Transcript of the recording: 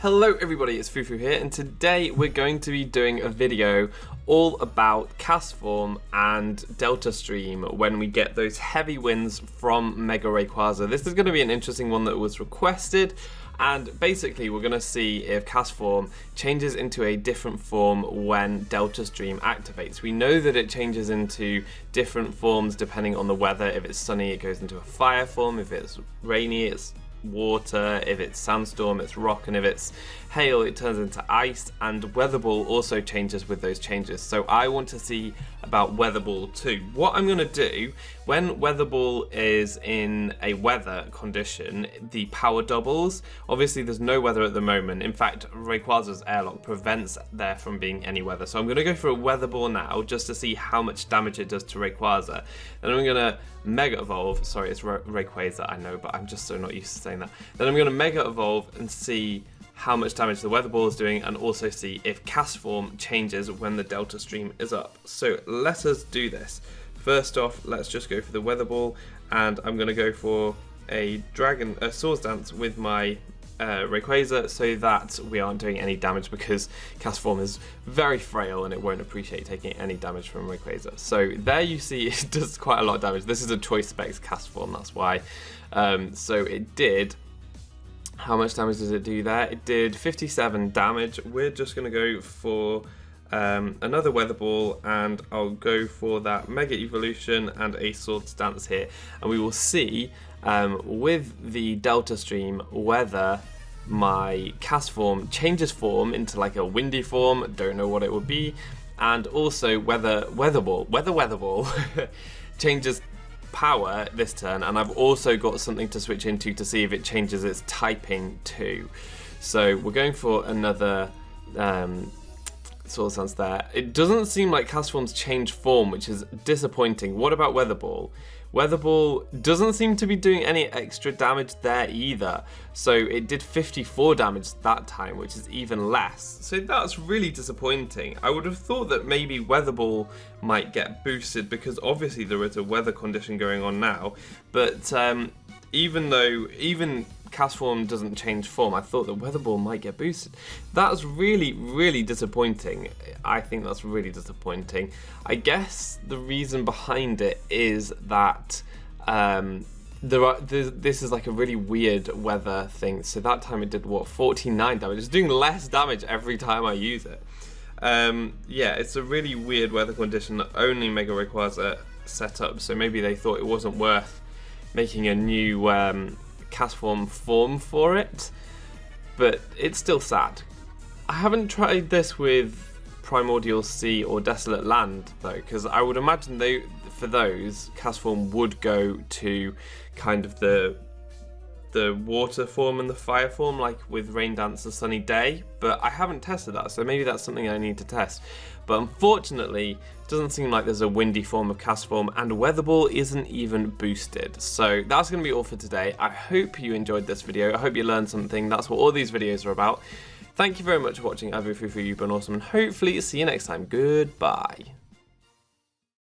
Hello everybody, it's Fufu here, and today we're going to be doing a video all about Castform and Delta Stream when we get those heavy winds from Mega Rayquaza. This is going to be an interesting one that was requested, and basically we're going to see if Castform changes into a different form when Delta Stream activates. We know that it changes into different forms depending on the weather. If it's sunny, it goes into a fire form. If it's rainy, it's water. If it's sandstorm, it's rock, and if it's hail, it turns into ice. And Weatherball also changes with those changes, so I want to see about Weatherball too. What I'm going to do when Weatherball is in a weather condition, the power doubles. Obviously there's no weather at the moment. In fact, Rayquaza's airlock prevents there from being any weather, so I'm going to go for a Weatherball now just to see how much damage it does to Rayquaza. Then I'm going to Mega Evolve. Sorry, it's Rayquaza, I know, but I'm just so not used to saying that. Then I'm going to Mega Evolve and see how much damage the Weatherball is doing, and also see if Castform changes when the Delta Stream is up. So let us do this. First off, let's just go for the Weatherball, and I'm going to go for a Swords Dance with my Rayquaza so that we aren't doing any damage, because Castform is very frail and it won't appreciate taking any damage from Rayquaza. So there you see it does quite a lot of damage. This is a choice specs Castform, that's why. So it did. How much damage does it do there? It did 57 damage. We're just going to go for another Weatherball, and I'll go for that Mega Evolution and a Swords Dance here. And we will see with the Delta Stream whether my Castform changes form into like a windy form. Don't know what it would be. And also whether Weatherball changes power this turn, and I've also got something to switch into to see if it changes its typing too. So we're going for another Swords Dance there. It doesn't seem like Castform's changed form, which is disappointing. What about Weatherball? Weatherball doesn't seem to be doing any extra damage there either. So it did 54 damage that time, which is even less. So that's really disappointing. I would have thought that maybe Weatherball might get boosted, because obviously there is a weather condition going on now. But even Castform doesn't change form, I thought that Weatherball might get boosted. That's really, really disappointing. I think that's really disappointing. I guess the reason behind it is that this is like a really weird weather thing. So that time it did, what, 49 damage. It's doing less damage every time I use it. Yeah, it's a really weird weather condition that only Mega Rayquaza set up, so maybe they thought it wasn't worth making a new Castform form for it, but it's still sad. I haven't tried this with Primordial Sea or Desolate Land though, because I would imagine for those Castform would go to kind of the water form and the fire form, like with Rain Dance or Sunny Day, but I haven't tested that, so maybe that's something I need to test. But unfortunately, it doesn't seem like there's a windy form of Castform, and Weatherball isn't even boosted. So that's going to be all for today. I hope you enjoyed this video. I hope you learned something. That's what all these videos are about. Thank you very much for watching. I've been Fufu, you've been awesome, and hopefully see you next time. Goodbye.